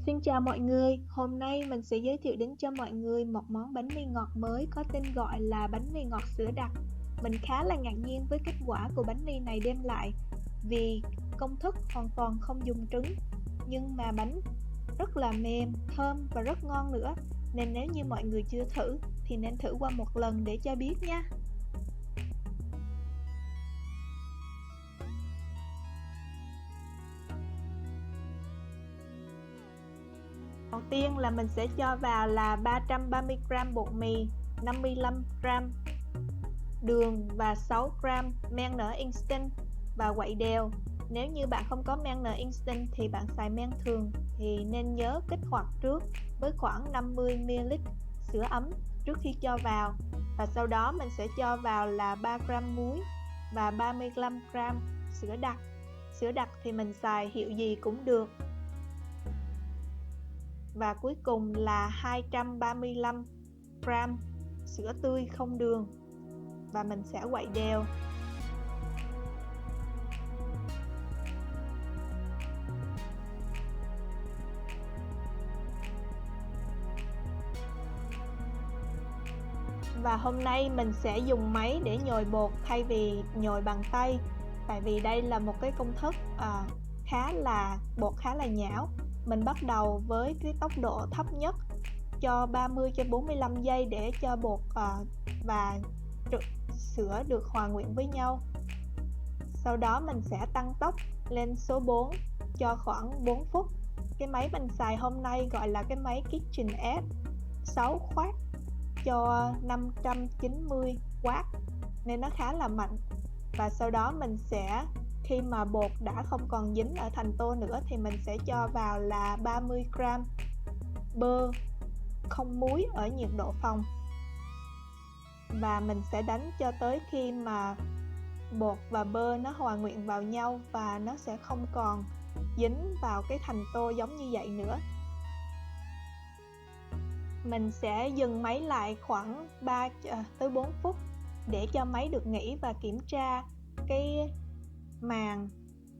Xin chào mọi người, hôm nay mình sẽ giới thiệu đến cho mọi người một món bánh mì ngọt mới có tên gọi là bánh mì ngọt sữa đặc. Mình khá là ngạc nhiên với kết quả của bánh mì này đem lại vì công thức hoàn toàn không dùng trứng, nhưng mà bánh rất là mềm, thơm và rất ngon nữa. Nên nếu như mọi người chưa thử thì nên thử qua một lần để cho biết nha. Đầu tiên là mình sẽ cho vào là 330g bột mì, 55g đường và 6g men nở instant và quậy đều. Nếu như bạn không có men nở instant thì bạn xài men thường thì nên nhớ kích hoạt trước với khoảng 50ml sữa ấm trước khi cho vào. Và sau đó mình sẽ cho vào là 3g muối và 35g sữa đặc. Sữa đặc thì mình xài hiệu gì cũng được. Và cuối cùng là 235g sữa tươi không đường và mình sẽ quậy đều. Và hôm nay mình sẽ dùng máy để nhồi bột thay vì nhồi bằng tay, tại vì đây là một cái công thức bột khá là nhão. Mình bắt đầu với cái tốc độ thấp nhất cho 30 cho 45 giây để cho bột và sữa được hòa quyện với nhau. Sau đó mình sẽ tăng tốc lên số 4 cho khoảng 4 phút. Cái máy mình xài hôm nay gọi là cái máy KitchenAid 6W cho 590W nên nó khá là mạnh. Và sau đó mình sẽ, khi mà bột đã không còn dính ở thành tô nữa thì mình sẽ cho vào là 30g bơ không muối ở nhiệt độ phòng. Và mình sẽ đánh cho tới khi mà bột và bơ nó hòa quyện vào nhau và nó sẽ không còn dính vào cái thành tô giống như vậy nữa. Mình sẽ dừng máy lại khoảng 3 tới 4 phút để cho máy được nghỉ và kiểm tra cái màng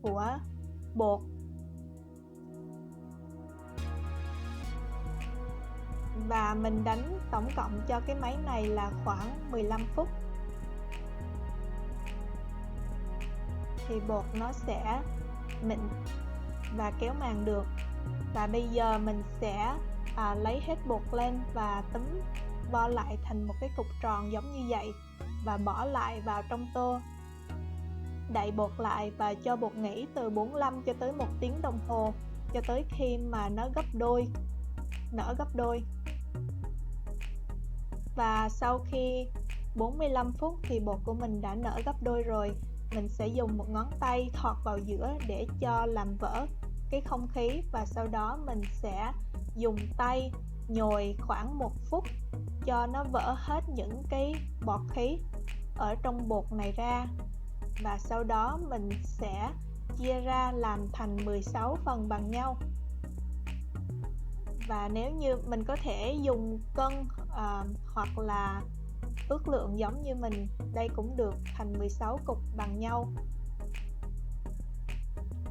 của bột. Và mình đánh tổng cộng cho cái máy này là khoảng 15 phút thì bột nó sẽ mịn và kéo màng được. Và bây giờ mình sẽ lấy hết bột lên và túm vo lại thành một cái cục tròn giống như vậy và bỏ lại vào trong tô. Đậy bột lại và cho bột nghỉ từ 45 cho tới 1 tiếng đồng hồ cho tới khi mà nó nở gấp đôi. Và sau khi 45 phút thì bột của mình đã nở gấp đôi rồi. Mình sẽ dùng một ngón tay thọt vào giữa để cho làm vỡ cái không khí, và sau đó mình sẽ dùng tay nhồi khoảng 1 phút cho nó vỡ hết những cái bọt khí ở trong bột này ra. Và sau đó mình sẽ chia ra làm thành 16 phần bằng nhau. Và nếu như mình có thể dùng cân hoặc là ước lượng giống như mình đây cũng được, thành 16 cục bằng nhau.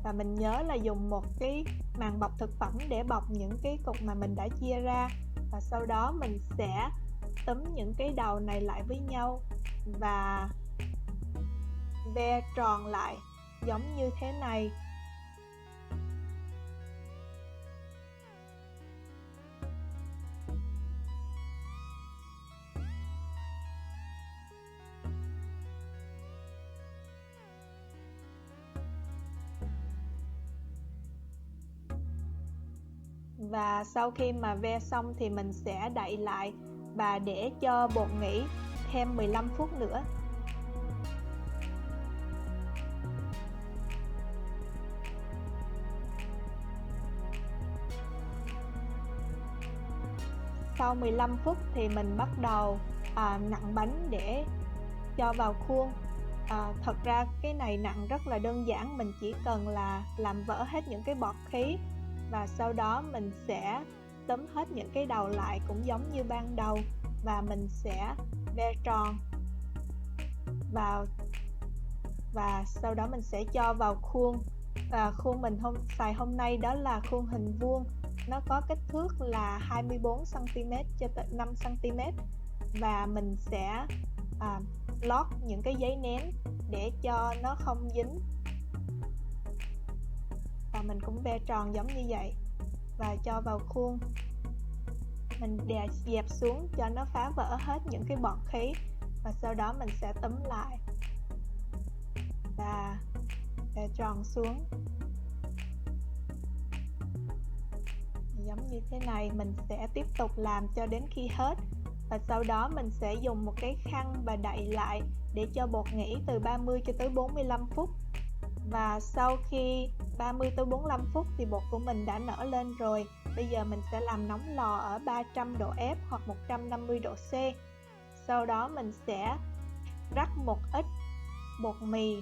Và mình nhớ là dùng một cái màng bọc thực phẩm để bọc những cái cục mà mình đã chia ra. Và sau đó mình sẽ túm những cái đầu này lại với nhau và ve tròn lại giống như thế này. Và sau khi mà ve xong thì mình sẽ đậy lại và để cho bột nghỉ thêm 15 phút nữa. Sau 15 phút thì mình bắt đầu nặn bánh để cho vào khuôn. Thật ra cái này nặn rất là đơn giản, mình chỉ cần là làm vỡ hết những cái bọt khí và sau đó mình sẽ túm hết những cái đầu lại cũng giống như ban đầu và mình sẽ ve tròn vào và sau đó mình sẽ cho vào khuôn. Khuôn mình xài hôm nay đó là khuôn hình vuông nó có kích thước là 24cm cho tới 5cm, và mình sẽ lót những cái giấy nén để cho nó không dính, và mình cũng vẽ tròn giống như vậy và cho vào khuôn. Mình dẹp xuống cho nó phá vỡ hết những cái bọt khí, và sau đó mình sẽ túm lại và vẽ tròn xuống giống như thế này. Mình sẽ tiếp tục làm cho đến khi hết, và sau đó mình sẽ dùng một cái khăn và đậy lại để cho bột nghỉ từ 30 cho tới 45 phút. Và sau khi 30 tới 45 phút thì bột của mình đã nở lên rồi. Bây giờ mình sẽ làm nóng lò ở 300 độ F hoặc 150 độ C. Sau đó mình sẽ rắc một ít bột mì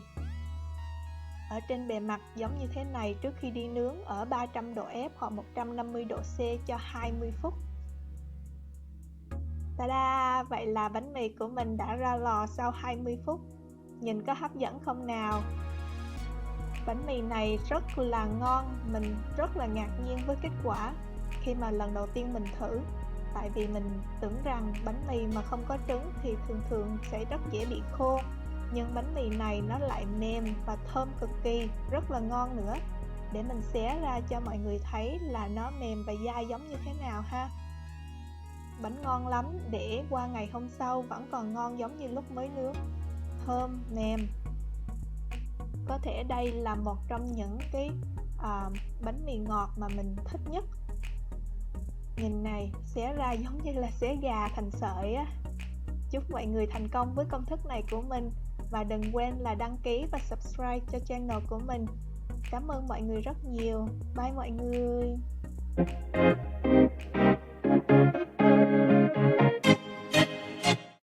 ở trên bề mặt giống như thế này trước khi đi nướng ở 300 độ F hoặc 150 độ C cho 20 phút. Ta-da! Vậy là bánh mì của mình đã ra lò sau 20 phút. Nhìn có hấp dẫn không nào? Bánh mì này rất là ngon, mình rất là ngạc nhiên với kết quả khi mà lần đầu tiên mình thử. Tại vì mình tưởng rằng bánh mì mà không có trứng thì thường sẽ rất dễ bị khô. Nhưng bánh mì này nó lại mềm và thơm cực kỳ, rất là ngon nữa. Để mình xé ra cho mọi người thấy là nó mềm và dai giống như thế nào ha. Bánh ngon lắm, để qua ngày hôm sau vẫn còn ngon giống như lúc mới nướng. Thơm, mềm. Có thể đây là một trong những cái bánh mì ngọt mà mình thích nhất. Nhìn này, xé ra giống như là xé gà thành sợi á. Chúc mọi người thành công với công thức này của mình, và đừng quên là đăng ký và subscribe cho channel của mình. Cảm ơn mọi người rất nhiều. Bye mọi người.